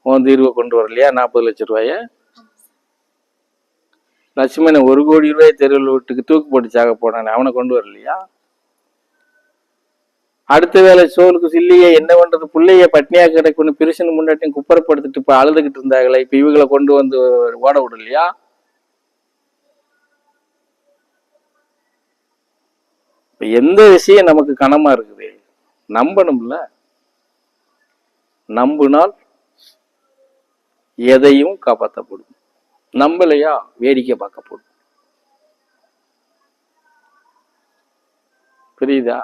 உன் தீர்வை கொண்டு வரலையா? 40 லட்சம் ரூபாய லட்சுமணன் 1 கோடி ரூபாய் தெருவில் வீட்டுக்கு தூக்கு போட்டு சாக போனானே, அவனை கொண்டு வரலையா? அடுத்த வேலை சோறுக்கு சில்லியே என்ன பண்றது, பிள்ளைய பட்னியா கிடைக்குன்னு பிரிசனு முன்னாட்டியும் குப்பரப்படுத்திட்டு இப்ப அழுதுகிட்டு இருந்தாங்களே, இப்ப இவங்களை கொண்டு வந்து ஓட விடலையா? எந்த விஷயம் நமக்கு கனமா இருக்குது, நம்பணும்ல. நம்பினால் எதையும் காப்பாற்றப்படும், நம்பலையா வேடிக்கை பார்க்கப்படும். புரியுதா?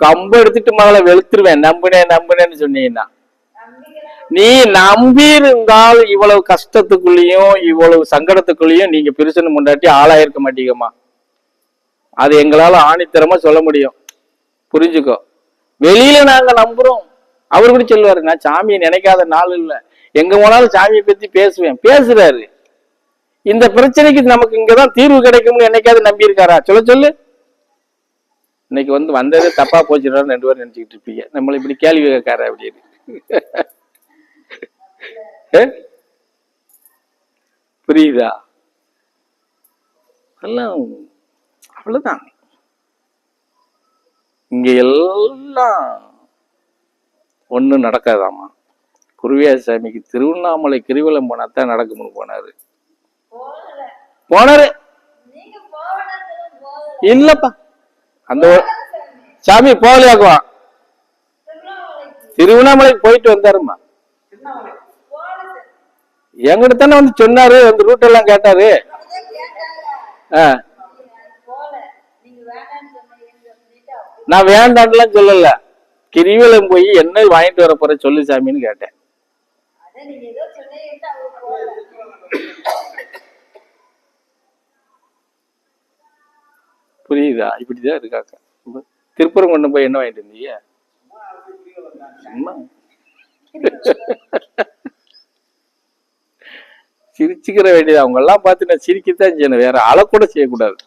கம்ப எடுத்துட்டு மகளை வெளுத்துருவேன் நம்புனேன்னு சொன்னீங்கன்னா. நீ நம்பி இருந்தால் இவ்வளவு கஷ்டத்துக்குள்ளயும் இவ்வளவு சங்கடத்துக்குள்ளயும் நீங்க பிரிசனு முண்டாட்டி ஆளாயிருக்க மாட்டீங்கம்மா. அது எங்களால ஆணித்தரமா சொல்ல முடியும், புரிஞ்சுக்கோ. வெளியில நாங்க நம்புறோம். அவர் கூட சொல்லுவாரு, நான் சாமியை நினைக்காத நாள் இல்ல, எங்க போனாலும் சாமியை பத்தி பேசுறாரு. இந்த பிரச்சனைக்கு நமக்கு இங்கதான் தீர்வு கிடைக்கும்னு என்னைக்காவது நம்பி இருக்காரா? சொல்லு. இன்னைக்கு வந்ததே தப்பா போச்சுடான்னு 2 பேரும் நினைச்சுக்கிட்டு இருப்பீங்க. நம்மள இப்படி கேள்வி கேட்கார அப்படின்னு. புரியுதா? எல்லாம் அவ்வளவுதான். இங்க எல்லாம் ஒண்ணும் நடக்காதாமா. குருவியார் சாமிக்கு திருவண்ணாமலை கிரிவலம் போனாத்தான் நடக்கும்னு போனாரு. இல்லப்பா, அந்த சாமி போகலையாக்குவான். திருவண்ணாமலைக்கு போயிட்டு வந்தாருமா. எங்கிட்ட தானே சொன்னாரு, அந்த ரூட் எல்லாம் கேட்டாரு. நான் வேண்டான்லாம் சொல்லல, கிரிவலம் போய் என்ன வாங்கிட்டு வர போற சொல்லு சாமின்னு கேட்டேன். புரியுதா? இப்படிதான் இருக்காங்க. திருப்பரம் கொண்டு போய் என்ன வாங்கிட்டு இருந்தீங்க? சிரிச்சுக்கிற வேண்டியது. அவங்க எல்லாம் பார்த்து நான் சிரிக்கத்தான் செய்யணும், வேற அழக்கூட செய்யக்கூடாது.